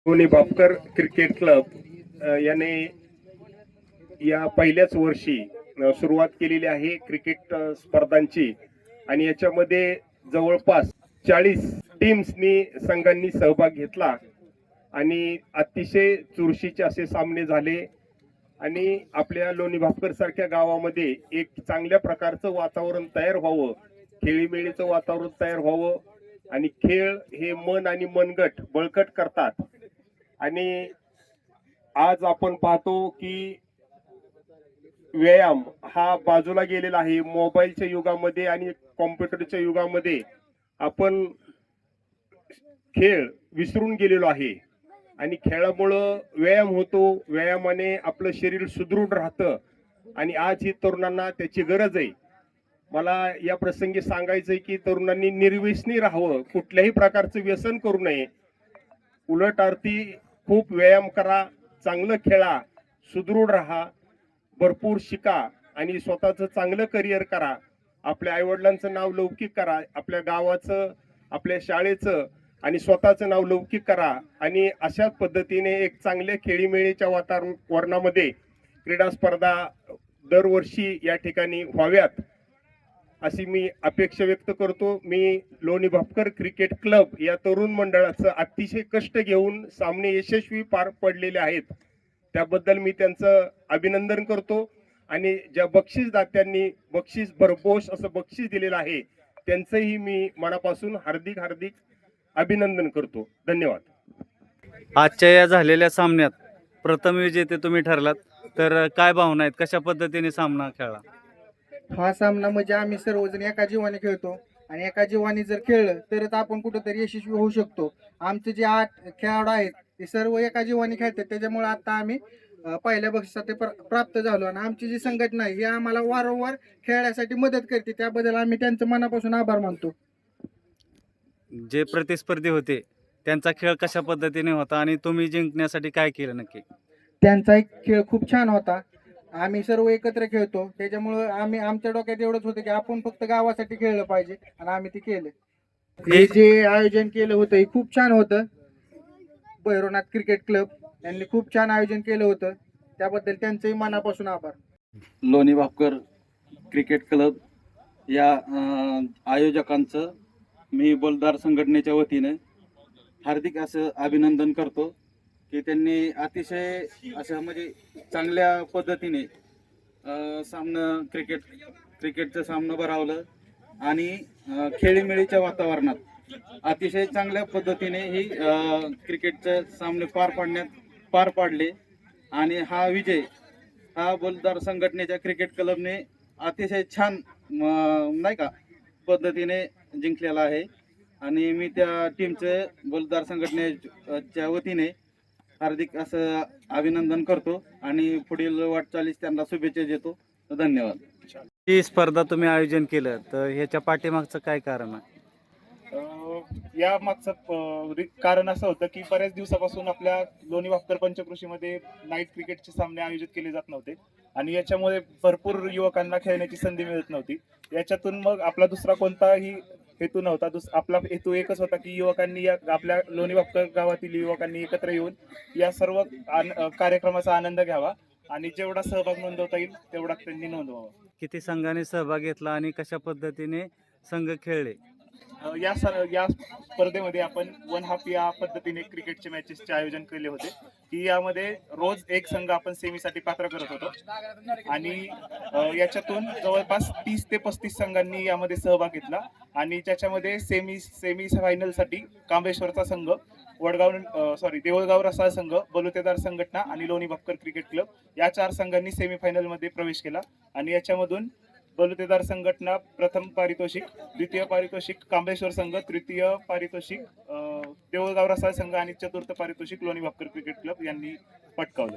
लोणी Bapkar cricket club याने या पहिल्याच वर्षी सुरुवात केलेली आहे क्रिकेट स्पर्धांची आणि याच्यामध्ये जवळपास 40 टीम्सनी संघांनी सहभाग घेतला आणि अतिशय चुरशीचे असे सामने झाले आणि आपल्या लोणी भापकर सारख्या गावामध्ये एक चांगल्या प्रकारचं वातावरण तयार व्हावं, खेळीमेळीचं वातावरण तयार व्हावं आणि खेळ हे मन आणि मनगट बळकट करतात. आणि आज आपण पाहतो की व्यायाम हा बाजूला गेलेला आहे. मोबाईलच्या युगामध्ये आणि कॉम्प्युटरच्या युगामध्ये आपण खेळ विसरून गेलेलो आहे आणि खेळामुळं व्यायाम होतो. व्यायामाने आपलं शरीर सुदृढ राहतं आणि आज ही तरुणांना त्याची गरज आहे. मला या प्रसंगी सांगायचंय की तरुणांनी निर्व्यसनी राहावं, कुठल्याही प्रकारचं व्यसन करू नये. उलट अर्थी खूप व्यायाम करा, चांगलं खेळा, सुदृढ राहा, भरपूर शिका आणि स्वतःचं चांगलं करिअर करा. आपल्या आईवडिलांचं नाव लौकिक करा, आपल्या गावाचं, आपल्या शाळेचं आणि स्वतःचं नाव लौकिक करा आणि अशाच पद्धतीने एक चांगल्या खेळीमेळीच्या वातावरणामध्ये क्रीडा स्पर्धा दरवर्षी या ठिकाणी व्हाव्यात अशी मी अपेक्षा व्यक्त करतो. मी लोणी भापकर क्रिकेट क्लब या तरुण मंडळाचं अतिशय कष्ट घेऊन सामने यशस्वी पार पडलेले आहेत, त्याबद्दल मी त्यांचं अभिनंदन करतो आणि ज्या बक्षीसदात्यांनी बक्षीस भरघोस असं बक्षीस दिलेलं आहे त्यांचंही मी मनापासून हार्दिक हार्दिक अभिनंदन करतो. धन्यवाद. आजच्या या झालेल्या सामन्यात प्रथम विजेते तुम्ही ठरलात, तर काय भावना आहेत, कशा पद्धतीने सामना खेळला? हा सामना म्हणजे आम्ही सर्वजण एका जीवाने खेळतो आणि एका जीवाने जर खेळलं तरच आपण कुठेतरी यशस्वी होऊ शकतो. आमचे जे 8 खेळाडू आहेत ते सर्व एका जीवाने खेळतात, त्याच्यामुळे आता आम्ही पहिल्या बक्षिसासाठी प्राप्त झालो आणि आमची जी संघटना आहे ही आम्हाला वारंवार खेळण्यासाठी मदत करते, त्याबद्दल आम्ही त्यांचं मनापासून आभार मानतो. जे प्रतिस्पर्धी होते त्यांचा खेळ कशा पद्धतीने होता आणि तुम्ही जिंकण्यासाठी काय केलं नक्की? त्यांचा एक खेळ खूप छान होता. आम्ही सर्व एकत्र खेळतो, त्याच्यामुळं आमच्या डोक्यात एवढंच होतं की आपण फक्त गावासाठी खेळलं पाहिजे आणि आम्ही ते केलं. हे जे आयोजन केलं होतं हे खूप छान होतं. भैरवनाथ क्रिकेट क्लब यांनी खूप छान आयोजन केलं होतं, त्याबद्दल त्यांचंही मनापासून आभार. लोणी भापकर क्रिकेट क्लब या आयोजकांचं मी बोलदार संघटनेच्या वतीने हार्दिक असं अभिनंदन करतो की त्यांनी अतिशय असं म्हणजे चांगल्या पद्धतीने क्रिकेटचं सामनं भरवलं आणि खेळीमेळीच्या वातावरणात अतिशय चांगल्या पद्धतीने ही क्रिकेटचे सामने पार पाडले आणि हा विजय हा बोलदार संघटनेच्या क्रिकेट क्लबने अतिशय छान नाही का पद्धतीने जिंकलेला आहे आणि मी त्या टीमचे बोलदार संघटनेच्या वतीने हार्दिक असं अभिनंदन करतो आणि पुढील वाटचालीस त्यांना शुभेच्छा देतो. धन्यवाद. ही स्पर्धा तुम्ही आयोजन केलं, तर ह्याच्या पाठीमागचं काय कारण आहे? या मागचं कारण असं होतं की बऱ्याच दिवसापासून आपल्या लोणी भापकर पंचक्रोशीमध्ये नाईट क्रिकेटचे सामने आयोजित केले जात नव्हते आणि याच्यामुळे भरपूर युवकांना खेळण्याची संधी मिळत नव्हती. याच्यातून मग आपला दुसरा कोणताही हेतू नव्हता. आपला हेतू एकच होता की युवकांनी आपल्या लोणी भापकर गावातील युवकांनी एकत्र येऊन या सर्व कार्यक्रमाचा आनंद घ्यावा आणि जेवढा सहभाग नोंदवता येईल तेवढा त्यांनी नोंदवावा. किती संघाने सहभाग घेतला आणि कशा पद्धतीने संघ खेळले? या स्पर्धेमध्ये आपण 1/2 या पद्धतीने क्रिकेटचे मॅचेसचे आयोजन केले होते की यामध्ये रोज एक संघ आपण सेमीसाठी पात्र करत होतो आणि याच्यातून जवळपास 30 ते 35 संघांनी यामध्ये सहभाग घेतला आणि त्याच्यामध्ये सेमी फायनलसाठी कांबेश्वरचा संघ, देऊळगाव रसाळ संघ, बलुतेदार संघटना आणि लोणी भापकर क्रिकेट क्लब या 4 संघांनी सेमीफायनलमध्ये प्रवेश केला आणि याच्यामधून बलुतेदार संघटना प्रथम पारितोषिक, द्वितीय पारितोषिक कांबेश्वर संघ, तृतीय पारितोषिक देऊळगाव रसाळ संघ आणि चतुर्थ पारितोषिक लोणी भापकर क्रिकेट क्लब यांनी पटकावलं.